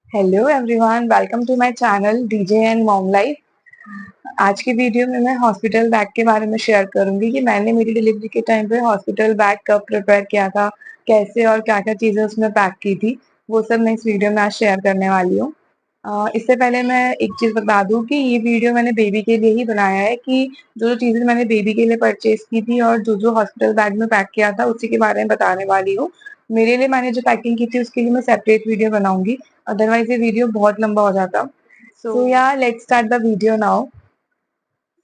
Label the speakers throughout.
Speaker 1: Hello everyone, welcome to my channel DJ and mom life. आज की video में मैं हॉस्पिटल बैग के बारे में शेयर करूंगी कि मैंने मेरी डिलीवरी के टाइम पे हॉस्पिटल बैग कब प्रिपेयर किया था, कैसे और क्या क्या चीजें उसमें पैक की थी। वो सब मैं इस वीडियो में आज शेयर करने वाली हूँ। इससे पहले मैं एक चीज बता दूं कि ये वीडियो मैंने बेबी के लिए ही बनाया है, कि जो जो चीजें मैंने बेबी के लिए परचेज की थी और जो जो हॉस्पिटल बैग में पैक किया था उसी के बारे में बताने वाली हूँ। मेरे लिए मैंने जो पैकिंग की थी उसके लिए मैं सेपरेट वीडियो बनाऊंगी, अदरवाइज ये वीडियो बहुत लंबा हो जाता। सो या let's start the video now.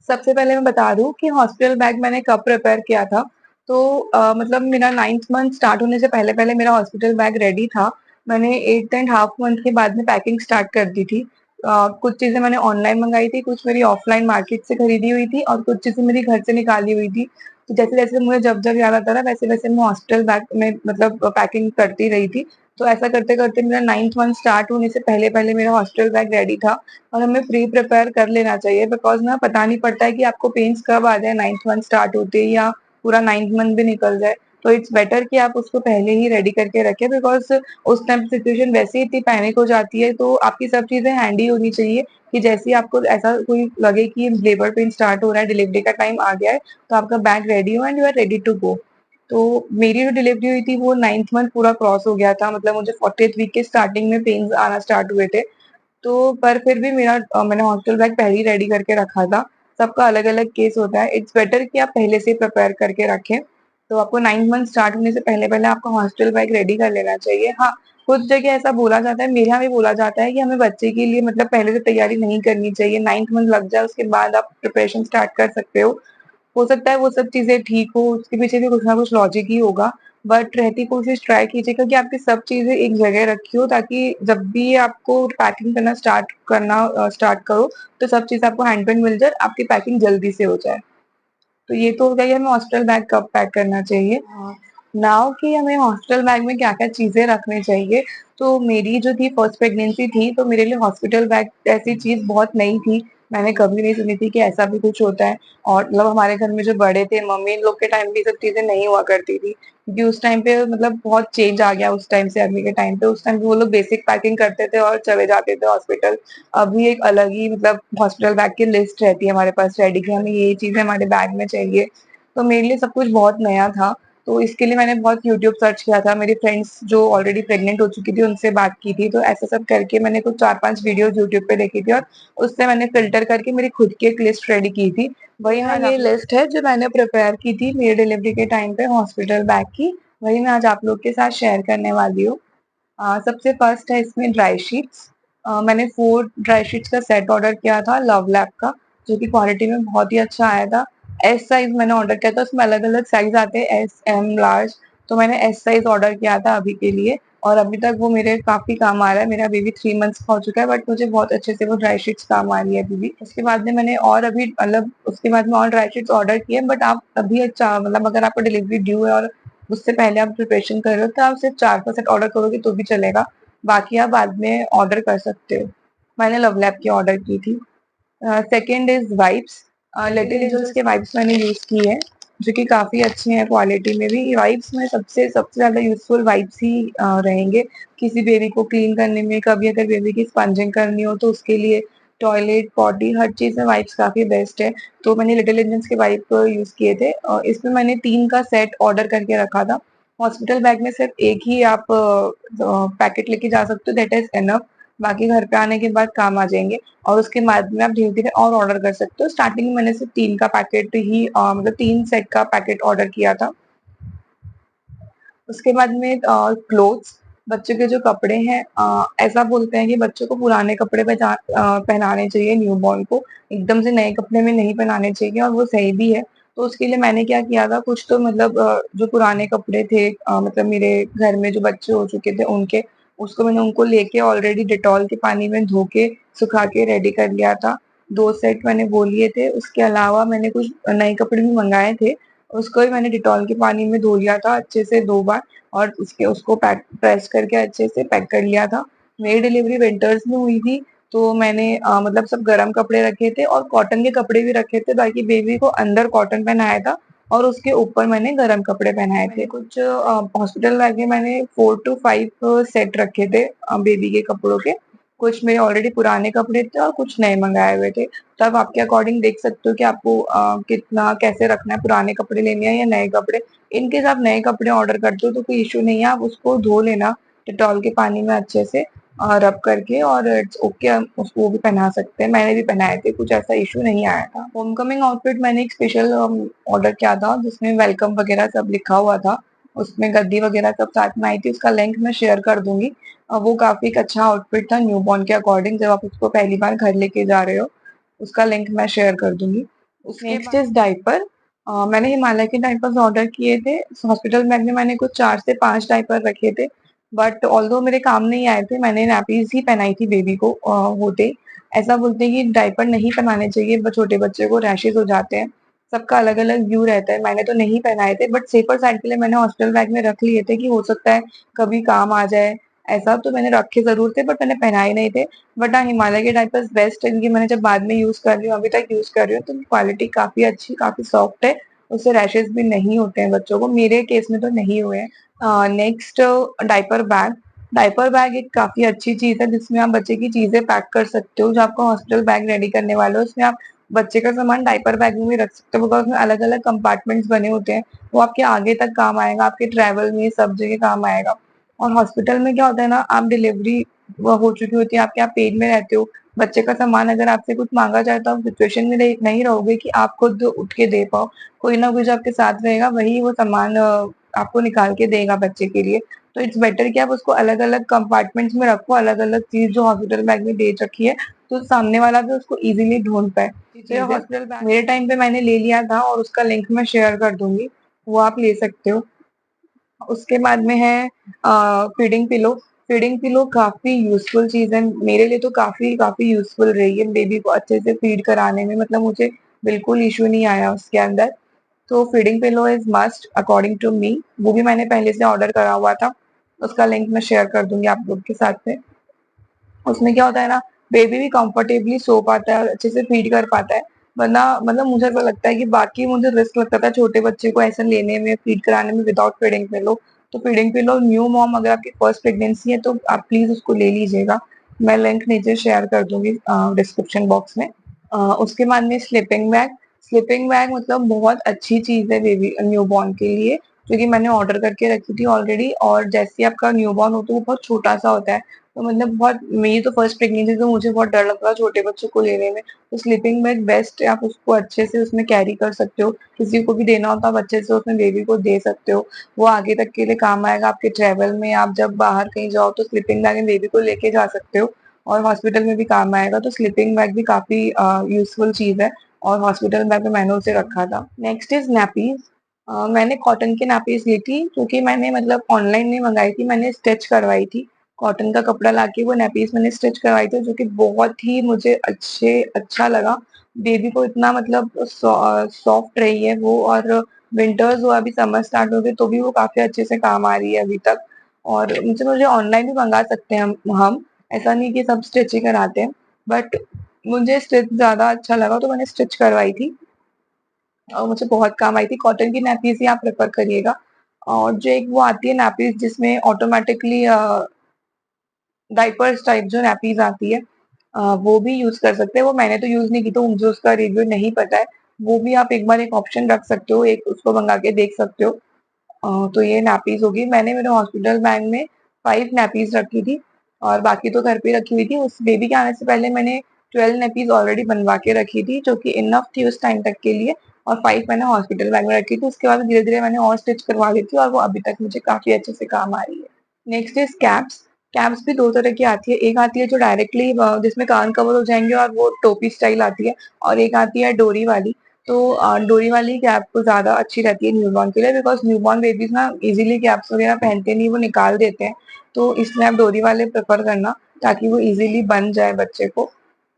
Speaker 1: सबसे पहले मैं बता दूं कि हॉस्पिटल बैग मैंने कब प्रिपेयर किया था। तो मतलब मेरा 9th मंथ स्टार्ट होने से पहले पहले मेरा हॉस्पिटल बैग रेडी था। मैंने 8.5 मंथ के बाद में पैकिंग स्टार्ट कर दी थी। कुछ चीजें मैंने ऑनलाइन मंगाई थी, कुछ मेरी ऑफलाइन मार्केट से खरीदी हुई थी और कुछ चीजें मेरी घर से निकाली हुई थी। तो जैसे जैसे मुझे जब जब याद आता था वैसे वैसे मैं हॉस्पिटल बैग में मतलब पैकिंग करती रही थी। तो ऐसा करते करते मेरा 9th मंथ स्टार्ट होने से पहले पहले मेरा हॉस्पिटल बैग रेडी था। और हमें प्री प्रिपेयर कर लेना चाहिए, बिकॉज ना पता नहीं पड़ता है कि आपको पेन्स कब आ जाए 9th मंथ स्टार्ट होते ही, या पूरा 9th मंथ भी निकल जाए। तो इट्स बेटर कि आप उसको पहले ही रेडी करके रखें, बिकॉज उस टाइम सिचुएशन वैसे ही इतनी पैनिक हो जाती है। तो आपकी सब चीजें हैंडी होनी चाहिए कि जैसे ही आपको ऐसा कोई लगे कि लेबर पेन स्टार्ट हो रहा है, डिलीवरी का टाइम आ गया है, तो आपका बैग रेडी हो and you are ready to go. तो मेरी जो डिलीवरी हुई थी वो 9th मंथ पूरा क्रॉस हो गया था, मतलब मुझे 40th वीक के स्टार्टिंग में पेन्स आना स्टार्ट हुए थे। तो पर फिर भी मैंने हॉस्टल बैग पहले ही रेडी करके रखा था। सबका अलग अलग केस होता है, इट्स बेटर कि आप पहले से प्रिपेयर करके रखें। तो आपको 9th मंथ स्टार्ट होने से पहले पहले आपका हॉस्टल बैग रेडी कर लेना चाहिए। हाँ, कुछ जगह ऐसा बोला जाता है, मेरे यहाँ भी बोला जाता है कि हमें बच्चे के लिए मतलब पहले से तैयारी नहीं करनी चाहिए, 9th मंथ लग जाए उसके बाद आप प्रिपरेशन स्टार्ट कर सकते हो सकता है वो सब चीजें ठीक हो, उसके पीछे भी कुछ ना कुछ लॉजिक ही होगा। बट रहती कोशिश ट्राई कीजिएगा कि आपकी सब चीजें एक जगह रखी हो, ताकि जब भी आपको पैकिंग करना स्टार्ट करो तो सब चीज आपको हैंड पे मिल जाए, आपकी पैकिंग जल्दी से हो जाए। तो ये तो हो गया कि हमें हॉस्टल बैग कब पैक करना चाहिए। नाउ कि हमें हॉस्टल बैग में क्या क्या चीजें रखनी चाहिए। तो मेरी जो थी फर्स्ट प्रेगनेंसी थी, तो मेरे लिए हॉस्पिटल बैग ऐसी चीज बहुत नई थी। मैंने कभी नहीं सुनी थी कि ऐसा भी कुछ होता है। और मतलब हमारे घर में जो बड़े थे, मम्मी इन लोग के टाइम पे ये सब चीजें नहीं हुआ करती थी, क्योंकि उस टाइम पे मतलब बहुत चेंज आ गया उस टाइम से अभी के टाइम पे। उस टाइम पे वो लोग बेसिक पैकिंग करते थे और चले जाते थे हॉस्पिटल। अभी एक अलग ही मतलब हॉस्पिटल बैग की लिस्ट रहती है हमारे पास रेडी, कि हमें ये चीजें हमारे बैग में चाहिए। तो मेरे लिए सब कुछ बहुत नया था। तो इसके लिए मैंने बहुत यूट्यूब सर्च किया था, मेरी फ्रेंड्स जो ऑलरेडी प्रेग्नेंट हो चुकी थी उनसे बात की थी, तो ऐसा सब करके मैंने कुछ 4-5 वीडियोस यूट्यूब पे देखी थी और उससे मैंने फिल्टर करके मेरी खुद की एक लिस्ट रेडी की थी। वही मैं ये लिस्ट है जो मैंने प्रिपेयर की थी मेरी डिलीवरी के टाइम पे हॉस्पिटल बैग की। वही मैं आज आप लोग के साथ शेयर करने वाली हूँ। सबसे फर्स्ट है इसमें ड्राई शीट्स। मैंने 4 ड्राई शीट्स का सेट ऑर्डर किया था लव लैब का, जो कि क्वालिटी में बहुत ही अच्छा आया था। एस साइज मैंने ऑर्डर किया था, उसमें अलग अलग साइज आते हैं, एस एम लार्ज। तो मैंने एस साइज ऑर्डर किया था अभी के लिए, और अभी तक वो मेरे काफी काम आ रहा है। मेरा बेबी 3 मंथ्स का हो चुका है, बट मुझे बहुत अच्छे से वो ड्राई शीट्स काम आ रही है अभी भी। उसके बाद में मैंने और अभी मतलब उसके बाद में और ड्राई शीट्स ऑर्डर किए, बट आप अभी अच्छा मतलब अगर आपको डिलीवरी ड्यू है और उससे पहले आप प्रिपरेशन कर रहे हो, तो आप सिर्फ 4 का सेट ऑर्डर करोगे तो भी चलेगा। बाकी आप बाद में ऑर्डर कर सकते हो। मैंने लव लैब की ऑर्डर की थी। Second is wipes. Little angels के वाइप्स मैंने यूज की है, जो कि काफी अच्छे हैं क्वालिटी में भी। वाइप्स में सबसे सबसे ज्यादा यूजफुल वाइप्स ही रहेंगे किसी बेबी को क्लीन करने में। कभी अगर बेबी की स्पंजिंग करनी हो तो उसके लिए, टॉयलेट पॉटी हर चीज में वाइप्स काफी बेस्ट है। तो मैंने लिटिल एंजल्स के वाइप यूज किए थे, और इसमें मैंने 3 का सेट ऑर्डर करके रखा था। हॉस्पिटल बैग में सिर्फ एक ही आप पैकेट लेके जा सकते हो, दैट इज एनफ। बाकी घर पे आने के बाद काम आ जाएंगे, और उसके बाद में आप धीरे धीरे और ऑर्डर कर सकते हो। स्टार्टिंग में मैंने सिर्फ 3 का पैकेट ही मतलब 3 सेट का पैकेट ऑर्डर किया था। उसके बाद में क्लोथ्स, बच्चों के जो कपड़े हैं, ऐसा बोलते हैं कि बच्चों को पुराने कपड़े पहनाने चाहिए, न्यूबॉर्न को एकदम से नए कपड़े में नहीं पहनाने चाहिए, और वो सही भी है। तो उसके लिए मैंने क्या किया था, कुछ तो मतलब जो पुराने कपड़े थे, मतलब मेरे घर में जो बच्चे हो चुके थे उनके, उसको मैंने उनको लेके ऑलरेडी डिटॉल के पानी में धो के सुखा के रेडी कर लिया था। 2 सेट मैंने वो लिए थे। उसके अलावा मैंने कुछ नए कपड़े भी मंगाए थे, उसको भी मैंने डिटॉल के पानी में धो लिया था अच्छे से 2 बार, और उसको पैक प्रेस करके अच्छे से पैक कर लिया था। मेरी डिलीवरी विंटर्स में हुई थी, तो मैंने मतलब सब गर्म कपड़े रखे थे और कॉटन के कपड़े भी रखे थे, ताकि बेबी को अंदर कॉटन पहनाया था और उसके ऊपर मैंने गर्म कपड़े पहनाए थे। कुछ हॉस्पिटल बैग में मैंने 4 to 5 सेट रखे थे बेबी के कपड़ों के। कुछ मेरे ऑलरेडी पुराने कपड़े थे और कुछ नए मंगाए हुए थे। तो आप आपके अकॉर्डिंग देख सकते हो कि आपको कितना कैसे रखना है, पुराने कपड़े लेने हैं या नए कपड़े। इनकेस आप नए कपड़े ऑर्डर करते हो तो कोई इशू नहीं है, आप उसको धो लेना डिटॉल के पानी में अच्छे से रब करके, और इट्स ओके, हम उसको वो भी पहना सकते हैं। मैंने भी पहनाए थे, कुछ ऐसा इशू नहीं आया था। होमकमिंग आउटफिट मैंने एक स्पेशल ऑर्डर किया था जिसमें वेलकम वगैरह सब लिखा हुआ था, उसमें गद्दी वगैरह सब साथ में आई थी। उसका लिंक मैं शेयर कर दूंगी। वो काफी एक अच्छा आउटफिट था न्यूबॉर्न के अकॉर्डिंग, जब आप उसको पहली बार घर लेके जा रहे हो। उसका लिंक मैं शेयर कर दूंगी। Next is diaper. मैंने हिमालय के डाइपर्स ऑर्डर किए थे। हॉस्पिटल बैग में मैंने कुछ 4 से 5 डाइपर रखे थे, बट ऑल्दो मेरे काम नहीं आए थे, मैंने नैपीज ही पहनाई थी बेबी को होते। ऐसा बोलते हैं कि डाइपर नहीं पहनाने चाहिए, छोटे बच्चे को रैशेज हो जाते हैं। सबका अलग अलग व्यू रहता है, मैंने तो नहीं पहनाए थे, बट सेफर साइड के लिए मैंने हॉस्पिटल बैग में रख लिए थे कि हो सकता है कभी काम आ जाए। ऐसा तो मैंने रखे जरूर थे, बट मैंने पहनाए नहीं थे। बट हाँ, हिमालय के डायपर्स बेस्ट है, क्योंकि मैंने जब बाद में यूज कर रही हूँ, अभी तक यूज कर रही हूँ, तो क्वालिटी काफी अच्छी, काफी सॉफ्ट है। उससे रैशेज भी नहीं होते हैं बच्चों को, मेरे केस में तो नहीं हुए हैं। Next, diaper bag. Diaper bag एक काफी अच्छी चीज है जिसमें आप बच्चे की चीजें पैक कर सकते हो। जो आपका हॉस्पिटल बैग रेडी करने वाले हो उसमें आप बच्चे का सामान डायपर बैग में भी रख सकते हो, बिकॉज उसमें अलग अलग कंपार्टमेंट्स बने होते हैं। वो आपके आगे तक काम आएगा, आपके ट्रैवल में सब जगह काम आएगा। और हॉस्पिटल में क्या होता है ना, आप डिलीवरी हो चुकी होती है आपके, आप पेड में रहते हो। बच्चे का सामान अगर आपसे कुछ मांगा जाए तो आप सिचुएशन में नहीं रहोगे कि आप खुद उठ के दे पाओ। कोई ना कोई जो आपके साथ रहेगा वही वो सामान आपको निकाल के देगा बच्चे के लिए। तो इट्स बेटर कि आप उसको अलग अलग कंपार्टमेंट्स में रखो, अलग अलग चीज जो हॉस्पिटल बैग में दे रखी है, तो सामने वाला भी उसको इजीली ढूंढ पाए। तो हॉस्पिटल बैग मेरे टाइम पे मैंने ले लिया था, और उसका लिंक मैं शेयर कर दूंगी, वो आप ले सकते हो। उसके बाद में है फीडिंग पिलो। फीडिंग पिलो काफी यूजफुल चीज है, मेरे लिए तो काफी काफी यूजफुल रही है बेबी को अच्छे से फीड कराने में, मतलब मुझे बिल्कुल इशू नहीं आया उसके अंदर। तो feeding pillow is must according to me. वो भी मैंने पहले से ऑर्डर करा हुआ था, उसका लिंक मैं शेयर कर दूंगी आप लोग के साथ में। उसमें क्या होता है ना, बेबी भी कंफर्टेबली सो पाता है और अच्छे से फीड कर पाता है। वरना मतलब मुझे ऐसा लगता है कि बाकी मुझे रिस्क लगता था छोटे बच्चे को ऐसे लेने में, फीड कराने में विदाउट फीडिंग पिलो। तो फीडिंग पिलो न्यू मॉम, अगर आपकी फर्स्ट प्रेगनेंसी है तो आप प्लीज उसको ले लीजिएगा। मैं लिंक नीचे शेयर कर दूंगी डिस्क्रिप्शन बॉक्स में। उसके बाद में स्लीपिंग बैग। स्लीपिंग बैग मतलब बहुत अच्छी चीज है बेबी न्यूबॉर्न के लिए, क्योंकि मैंने ऑर्डर करके रखी थी ऑलरेडी। और जैसे ही आपका न्यूबॉर्न होता है वो बहुत छोटा सा होता है, तो मतलब बहुत, मेरी तो फर्स्ट प्रेगनेंसी तो मुझे बहुत डर लगता था छोटे बच्चों को लेने में। तो स्लीपिंग बैग बेस्ट है, आप उसको अच्छे से उसमें कैरी कर सकते हो, किसी को भी देना होता है आप अच्छे से उसमें बेबी को दे सकते हो। वो आगे तक के लिए काम आएगा आपके ट्रेवल में, आप जब बाहर कहीं जाओ तो स्लीपिंग बैग में बेबी को लेके जा सकते हो। और हॉस्पिटल में भी काम आएगा, तो स्लीपिंग बैग भी काफी यूजफुल चीज है। और हॉस्पिटल बैग में मैंने उसे रखा था। Next is nappies. मैंने कॉटन की नैपीज ली थी, क्योंकि मैंने मतलब ऑनलाइन नहीं मंगाई थी, मैंने स्टिच करवाई थी। कॉटन का कपड़ा लाके वो नैपीज मैंने स्टिच करवाई थी, जो कि बहुत ही मुझे अच्छा लगा। बेबी को इतना मतलब सॉफ्ट रही है वो, और विंटर्स हुआ, अभी समर स्टार्ट हो गए तो भी वो काफी अच्छे से काम आ रही है अभी तक। और मुझे मुझे ऑनलाइन भी मंगा सकते हैं हम, ऐसा नहीं कि सब स्टिच ही कराते हैं, बट मुझे स्टिच ज्यादा अच्छा लगा तो मैंने स्टिच करवाई थी, और मुझे बहुत काम आई थी। कॉटन की नैपीज ही आप प्रेफर करिएगा। और जो एक वो आती है नैपीज जिसमें ऑटोमेटिकली डाइपर्स टाइप जो नैपीज आती है, वो भी यूज कर सकते हैं। वो मैंने तो यूज नहीं की, तो मुझे उसका रिव्यू नहीं पता है। वो भी आप एक बार एक ऑप्शन रख सकते हो, एक उसको मंगा के देख सकते हो। तो ये नैपीज होगी। मैंने मेरे हॉस्पिटल बैग में 5 नैपीज रखी थी, और बाकी तो घर पे रखी हुई थी। उस बेबी के आने से पहले मैंने 12 नैपीज ऑलरेडी बनवा के रखी थी, जो कि इनफ थी उस टाइम तक के लिए। और 5 मैंने हॉस्पिटल बैग में रखी थी, उसके बाद धीरे धीरे मैंने और स्टिच करवा दी थी, और वो अभी तक मुझे काफी अच्छे से काम आ रही है। Next is caps. कैप्स भी 2 तरह की आती है, एक आती है जो डायरेक्टली जिसमें कान कवर हो जाएंगे और वो टोपी स्टाइल आती है, और एक आती है डोरी वाली। तो डोरी वाली कैप को ज्यादा अच्छी रहती है न्यूबॉर्न के लिए, बिकॉज न्यूबॉर्न बेबीज ना इजीली कैप्स वगैरह पहनते नहीं, वो निकाल देते हैं। तो इसलिए आप डोरी वाले प्रेफर करना, ताकि वो इजीली बन जाए बच्चे को।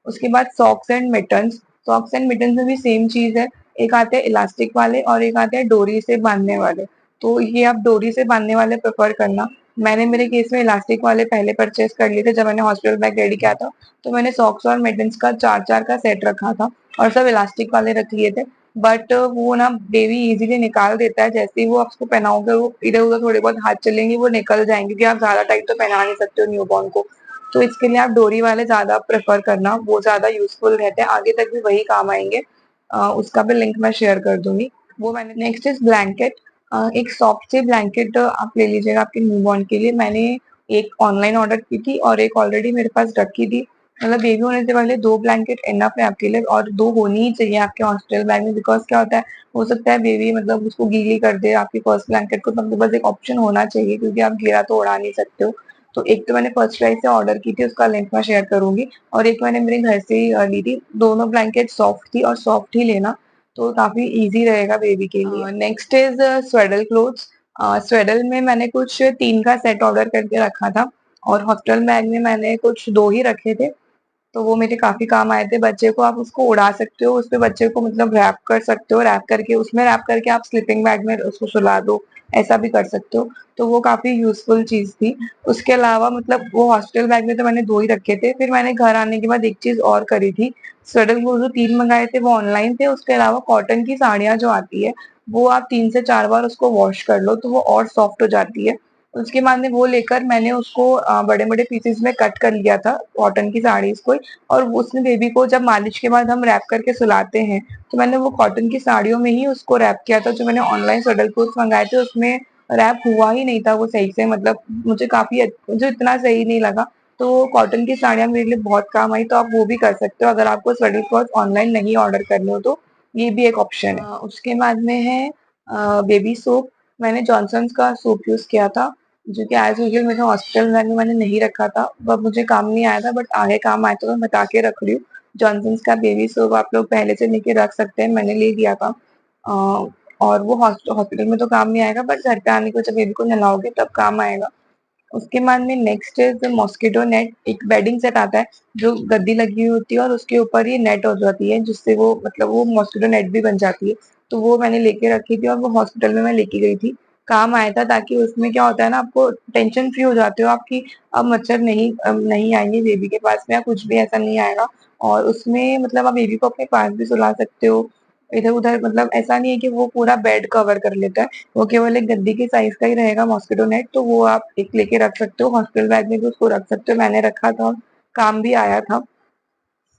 Speaker 1: उसके बाद socks and mittens. Socks and mittens में भी सेम चीज है, एक आते हैं इलास्टिक वाले और एक आते हैं डोरी से बांधने वाले। तो ये आप डोरी से बांधने वाले प्रेफर करना। मैंने मेरे केस में इलास्टिक वाले पहले परचेज कर लिए थे जब मैंने हॉस्पिटल बैग रेडी किया था। तो मैंने सॉक्स और मिटन्स का 4 4 का सेट रखा था, और सब इलास्टिक वाले रख लिए थे। बट वो ना बेबी इजीली निकाल देता है, जैसे ही वो आप उसको पहनाओगे वो इधर उधर थोड़े बहुत हाथ चलेंगे वो निकल जाएंगे, क्योंकि आप ज्यादा टाइट तो पहना नहीं सकते हो न्यूबॉर्न को। तो इसके लिए आप डोरी वाले ज्यादा प्रेफर करना, वो ज्यादा यूजफुल रहते हैं, आगे तक भी वही काम आएंगे। उसका भी लिंक मैं शेयर कर दूंगी। वो मैंने नेक्स्ट इज ब्लैंकेट। एक सॉफ्ट सी ब्लैंकेट आप ले लीजिएगा आपके न्यूबॉर्न के लिए। मैंने एक ऑनलाइन ऑर्डर की थी और एक ऑलरेडी मेरे पास रखी थी। मतलब बेबी होने से पहले 2 ब्लैंकेट इनफ है आपके लिए, और 2 होनी ही चाहिए आपके हॉस्पिटल बैग में। बिकॉज क्या होता है, हो सकता है बेबी मतलब उसको गीली कर दे आपकी फर्स्ट ब्लैंकेट को, तो आपके पास एक ऑप्शन होना चाहिए, क्योंकि आप गीला तो उड़ा नहीं सकते हो। तो एक तो मैंने फर्स्ट क्राई से ऑर्डर की थी, उसका लिंक मैं शेयर करूंगी, और एक मैंने मेरे घर से ही ली थी। दोनों ब्लैंकेट सॉफ्ट थी, और सॉफ्ट ही लेना, तो काफी इजी रहेगा बेबी के लिए। Next is swaddle clothes. Swaddle में मैंने कुछ 3 का सेट ऑर्डर करके रखा था, और हॉस्पिटल बैग में मैंने कुछ 2 ही रखे थे। तो वो मेरे काफी काम आए थे। बच्चे को आप उसको उड़ा सकते हो, उस पे बच्चे को मतलब रैप कर सकते हो, रैप करके उसमें रैप करके आप स्लीपिंग बैग में उसको सुला दो, ऐसा भी कर सकते हो। तो वो काफी यूजफुल चीज थी। उसके अलावा मतलब वो हॉस्पिटल बैग में तो मैंने 2 ही रखे थे। फिर मैंने घर आने के बाद एक चीज और करी थी। स्वेडल वो जो 3 मंगाए थे वो ऑनलाइन थे। उसके अलावा कॉटन की साड़ियां जो आती है, वो आप 3 से 4 बार उसको वॉश कर लो, तो वो और सॉफ्ट हो जाती है। उसके बाद में वो लेकर मैंने उसको बड़े बड़े पीसेस में कट कर लिया था, कॉटन की साड़ीज को। और उसने बेबी को जब मालिश के बाद हम रैप करके सुलाते हैं, तो मैंने वो कॉटन की साड़ियों में ही उसको रैप किया था। जो मैंने ऑनलाइन सडल क्लोथ्स मंगाए थे उसमें रैप हुआ ही नहीं था वो सही से, मतलब मुझे इतना सही नहीं लगा। तो कॉटन की साड़ियां मेरे लिए बहुत काम आई। तो आप वो भी कर सकते हो अगर आपको सडल क्लॉथ ऑनलाइन नहीं ऑर्डर करने हो, तो ये भी एक ऑप्शन है। उसके बाद में है बेबी सोप। मैंने जॉनसन्स का सोप यूज किया था, जो कि एज यूजल मेरे हॉस्पिटल बैग में मैंने नहीं रखा था, वह मुझे काम नहीं आया था, बट आगे काम आया तो मैं बता के रख रही हूँ। जॉनसन्स का बेबी सोप आप लोग पहले से लेके रख सकते हैं, मैंने ले लिया था। और वो हॉस्पिटल में तो काम नहीं आएगा, बट घर पे आने को जब बेबी को नहलाओगे तब काम आएगा। उसके बाद में नेक्स्ट इज मॉस्किटो नेट। एक बेडिंग सेट आता है, जो गद्दी लगी हुई होती है और उसके ऊपर ये नेट हो जाती है, जिससे वो मतलब वो मॉस्किटो नेट भी बन जाती है। तो वो मैंने लेके रखी थी, और वो हॉस्पिटल में मैं लेके गई थी, काम आया था। ताकि उसमें क्या होता है ना, आपको टेंशन फ्री हो जाते हो आपकी, अब मच्छर नहीं आएंगे बेबी के पास में, या कुछ भी ऐसा नहीं आएगा। और उसमें मतलब आप बेबी को अपने पास भी सुला सकते हो, इधर उधर। मतलब ऐसा नहीं है कि वो पूरा बेड कवर कर लेता है, वो केवल एक गद्दी के साइज का ही रहेगा मॉस्किटो नेट। तो वो आप एक लेके रख सकते हो, हॉस्पिटल बैग में भी उसको रख सकते हो। मैंने रखा था, काम भी आया था।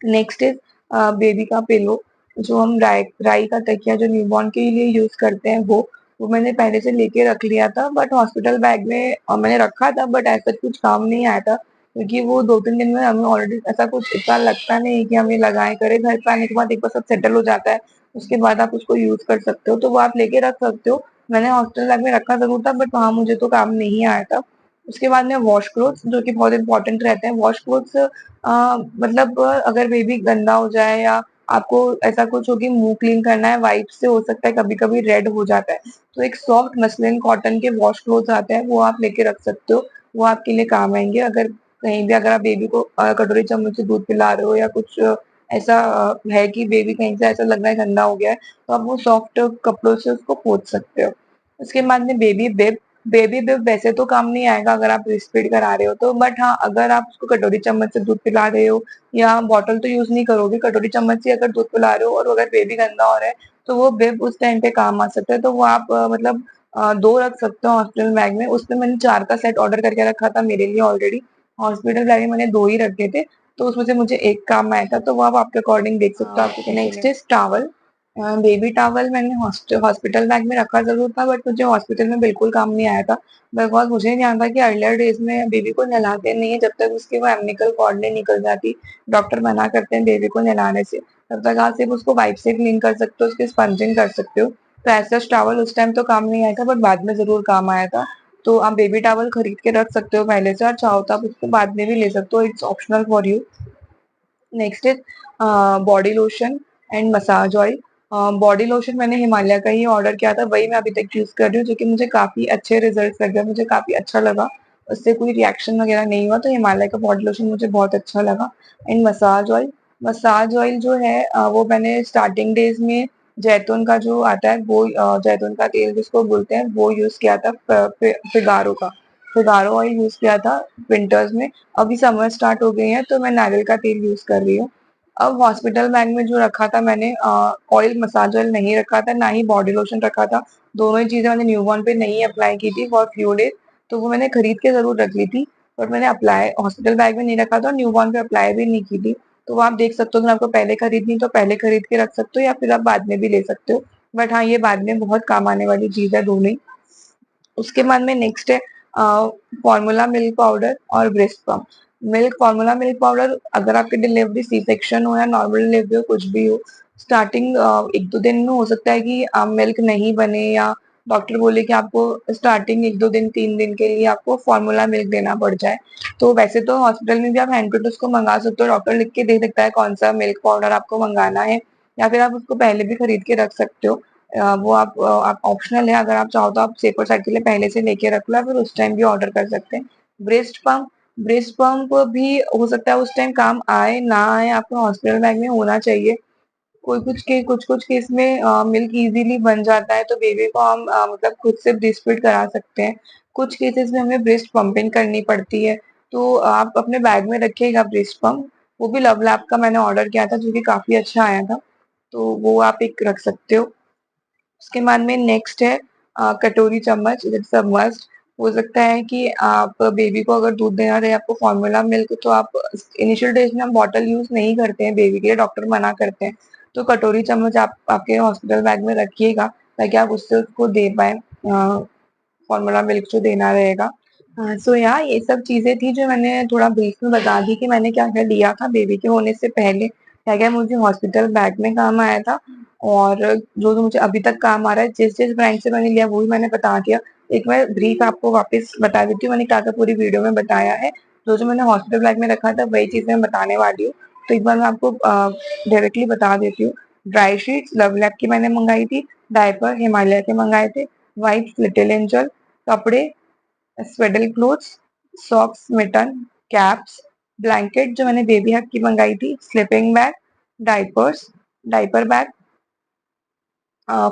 Speaker 1: नेक्स्ट इज बेबी का पिलो। जो हम राई का तकिया जो न्यूबॉर्न के लिए यूज करते हैं, वो मैंने पहले से लेके रख लिया था। बट हॉस्पिटल बैग में मैंने रखा था, बट ऐसा कुछ काम नहीं आया था, क्योंकि वो 2-3 दिन में हमें ऑलरेडी ऐसा कुछ इतना लगता नहीं है कि हमें लगाए करे। घर पे आने के बाद एक बार सब सेटल हो जाता है, उसके बाद आप उसको यूज कर सकते हो, तो वो आप लेके रख सकते हो। मैंने हॉस्पिटल बैग में रखा जरूर था, बट वहां मुझे तो काम नहीं आया था। उसके बाद में वॉश क्लोथ्स, जो कि बहुत इंपॉर्टेंट रहते हैं। वॉश क्लोथ्स मतलब अगर बेबी गंदा हो जाए, या आपको ऐसा कुछ हो कि मुंह क्लीन करना है, वाइप से हो सकता है कभी कभी रेड हो जाता है, तो एक सॉफ्ट मसलिन कॉटन के वॉश क्लोथ आते हैं, वो आप लेके रख सकते हो। वो आपके लिए काम आएंगे। अगर कहीं भी अगर आप बेबी को कटोरी चम्मच से दूध पिला रहे हो, या कुछ ऐसा है कि बेबी कहीं से ऐसा लग रहा है गंदा हो गया है, तो आप वो सॉफ्ट कपड़ों से उसको पोंछ सकते हो। उसके बाद में बेबी बिब वैसे तो काम नहीं आएगा अगर आप ब्रेस्ट फीड करा रहे हो तो, बट हाँ अगर आप उसको कटोरी चम्मच से दूध पिला रहे हो, या बॉटल तो यूज नहीं करोगे, कटोरी चम्मच से अगर दूध पिला रहे हो, और अगर बेबी गंदा हो रहा है, तो वो बिब उस टाइम पे काम आ सकता है। तो वो आप मतलब 2 रख सकते हो हॉस्पिटल बैग में। उसमें मैंने 4 का सेट ऑर्डर करके रखा था मेरे लिए ऑलरेडी। हॉस्पिटल बैग में मैंने 2 ही रखे थे, तो उसमें से मुझे एक काम आया था। तो वो आप आपके अकॉर्डिंग देख सकते हो आपको। Next is towel. Baby towel मैंने हॉस्पिटल बैग में रखा जरूर था, बट मुझे हॉस्पिटल में बिल्कुल काम नहीं आया था। बिकॉज मुझे नहीं आता कि अर्लियर डेज में बेबी को नहलाते नहीं है जब तक उसकी वो एमनिकल कॉर्ड नहीं निकल जाती। डॉक्टर मना करते हैं बेबी को नहलाने से, तब तक आप सिर्फ उसको वाइप से क्लीन कर सकते हो, उसकी स्पंजिंग कर सकते हो। तो ऐसा टॉवल उस टाइम तो काम नहीं आया था, बट बाद में जरूर काम आया था। तो आप बेबी टॉवल खरीद के रख सकते हो पहले से, और चाहो तो आप उसको बाद में भी ले सकते हो, it's optional for you. Next is body lotion and massage oil. Body lotion मैंने हिमालय का ही ऑर्डर किया था, वही मैं अभी तक यूज कर रही हूँ, जो कि मुझे काफी अच्छे रिजल्ट लगे, मुझे काफी अच्छा लगा। उससे कोई रिएक्शन वगैरह नहीं हुआ, तो हिमालय का बॉडी लोशन मुझे बहुत अच्छा लगा। एंड मसाज ऑयल जो है वो मैंने स्टार्टिंग डेज में जैतून का जो आता है वो जैतून का तेल जिसको बोलते हैं वो यूज किया था, फिगारो का। फिगारो ऑयल यूज किया था विंटर्स में। अभी समर स्टार्ट हो गई है, तो मैं नारियल का तेल यूज कर रही हूँ। अब हॉस्पिटल बैग में जो रखा था मैंने, ऑयल मसाज ऑयल नहीं रखा था, ना ही बॉडी लोशन रखा था। दोनों ही चीजें मैंने न्यूबॉर्न पे नहीं अप्लाई की थी फॉर फ्यू डेज, तो वो मैंने खरीद के जरूर रख ली थी। बट मैंने अप्लाई हॉस्पिटल बैग में नहीं रखा था और न्यूबॉर्न पे अप्लाई भी नहीं की थी। तो वो आप देख सकते हो, अगर आपको पहले खरीदनी तो पहले खरीद के रख सकते हो या फिर आप बाद में भी ले सकते हो। बट हाँ, ये बाद में बहुत काम आने वाली चीज है दोनों ही। उसके बाद में नेक्स्ट है फॉर्मूला मिल्क पाउडर और breast pump. Formula milk powder, अगर आपकी डिलीवरी सी सेक्शन हो या नॉर्मल डिलीवरी हो, कुछ भी हो, स्टार्टिंग 1-2 दिन में हो सकता है कि मिल्क नहीं बने या डॉक्टर बोले कि आपको स्टार्टिंग 1-2 दिन 3 दिन के लिए आपको फॉर्मूला मिल्क देना पड़ जाए। तो वैसे तो हॉस्पिटल में भी आप हैंड टू टू उसको मंगा सकते हो, डॉक्टर लिख के दे सकता है कौन सा मिल्क पाउडर आपको मंगाना है, या फिर आप उसको पहले भी खरीद के रख सकते हो। वो आप ऑप्शनल है, अगर आप चाहो तो आप सेफर साइड के लिए पहले से लेके रख लो, फिर उस टाइम भी ऑर्डर कर सकते हैं। ब्रेस्ट पंप भी हो सकता है उस टाइम काम आए ना आए, आपको हॉस्पिटल बैग में होना चाहिए। कुछ कुछ केस में मिल्क इजीली बन जाता है, तो बेबी को हम मतलब खुद से ब्रेस्ट फीड करा सकते हैं। कुछ केसेस में हमें ब्रेस्ट पंपिंग करनी पड़ती है, तो आप अपने बैग में रखिएगा ब्रेस्ट पंप। वो भी लव लैब का मैंने ऑर्डर किया था, जो कि काफी अच्छा आया था, तो वो आप एक रख सकते हो। उसके बाद में नेक्स्ट है कटोरी चम्मच, इट्स अ मस्ट। हो सकता है कि आप बेबी को अगर दूध देना रहे आपको फॉर्मूला मिल्क, तो आप इनिशियल डेज में हम बॉटल यूज नहीं करते हैं बेबी के लिए, डॉक्टर मना करते हैं। तो कटोरी चम्मच आप आपके हॉस्पिटल बैग में रखिएगा, ताकि आप उससे उसको दे पाए फॉर्मूला मिल्क जो देना रहेगा। सो यार, ये सब चीजें थी जो मैंने थोड़ा ब्रीफ में बता दी कि मैंने क्या क्या लिया था बेबी के होने से पहले, क्या क्या मुझे हॉस्पिटल बैग में काम आया था, और जो जो मुझे अभी तक काम आ रहा है, जिस जिस ब्रांड से मैंने लिया वो भी मैंने बता दिया। एक मैं ब्रीफ आपको वापस बता देती हूँ, मैंने क्या क्या पूरी वीडियो में बताया है। जो जो मैंने हॉस्पिटल बैग में रखा था वही चीज मैं बताने वाली हूँ। तो एक बार मैं आपको डायरेक्टली बता देती हूँ। ड्राई शीट्स लव लैब की मैंने मंगाई थी, डायपर हिमालय के मंगाए थे, वाइप्स लिटिल एंजल, कपड़े swaddle clothes, socks mitten, caps, blanket जो मैंने बेबी हग की मंगाई थी, sleeping bag, diapers, diaper bag,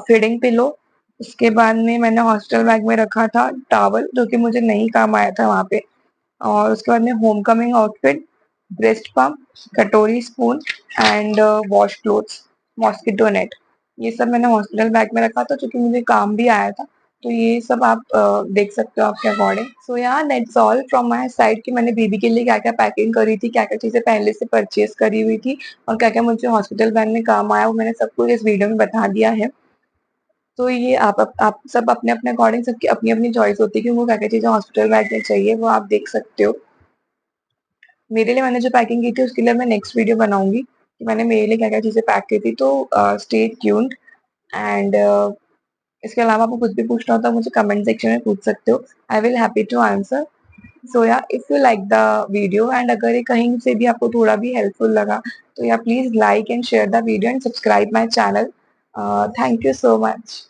Speaker 1: feeding pillow. उसके बाद में मैंने हॉस्टल बैग में रखा था टॉवल, जो कि मुझे नहीं काम आया था वहां पे। और उसके बाद में home coming outfit, breast pump, कटोरी spoon and wash cloths, mosquito net. ये सब मैंने हॉस्पिटल बैग में रखा था, जो कि मुझे काम भी आया था। तो ये सब आप देख सकते हो आपके अकॉर्डिंग। सो यार, that's all from my side कि मैंने बेबी के लिए क्या क्या पैकिंग करी थी, क्या क्या चीजें पहले से परचेज करी हुई थी, और क्या क्या मुझे हॉस्पिटल बैग में काम आया, वो मैंने सब कुछ इस वीडियो में बता दिया है। तो ये आप सब अपने अपने अकॉर्डिंग, सबकी अपनी अपनी चॉइस होती है कि उनको क्या क्या चीजें हॉस्पिटल बैग में चाहिए, वो आप देख सकते हो। मेरे लिए मैंने जो पैकिंग की थी उसके लिए मैं नेक्स्ट वीडियो बनाऊंगी कि मैंने मेरे लिए क्या क्या चीजें पैक की थी। तो स्टे ट्यून्ड एंड इसके अलावा आपको कुछ भी पूछना हो तो मुझे कमेंट सेक्शन में पूछ सकते हो, I will happy to answer. So yeah if you like the video and अगर ये कहीं से भी आपको थोड़ा भी हेल्पफुल लगा, तो या please like and share the video and subscribe my channel. Thank you so much.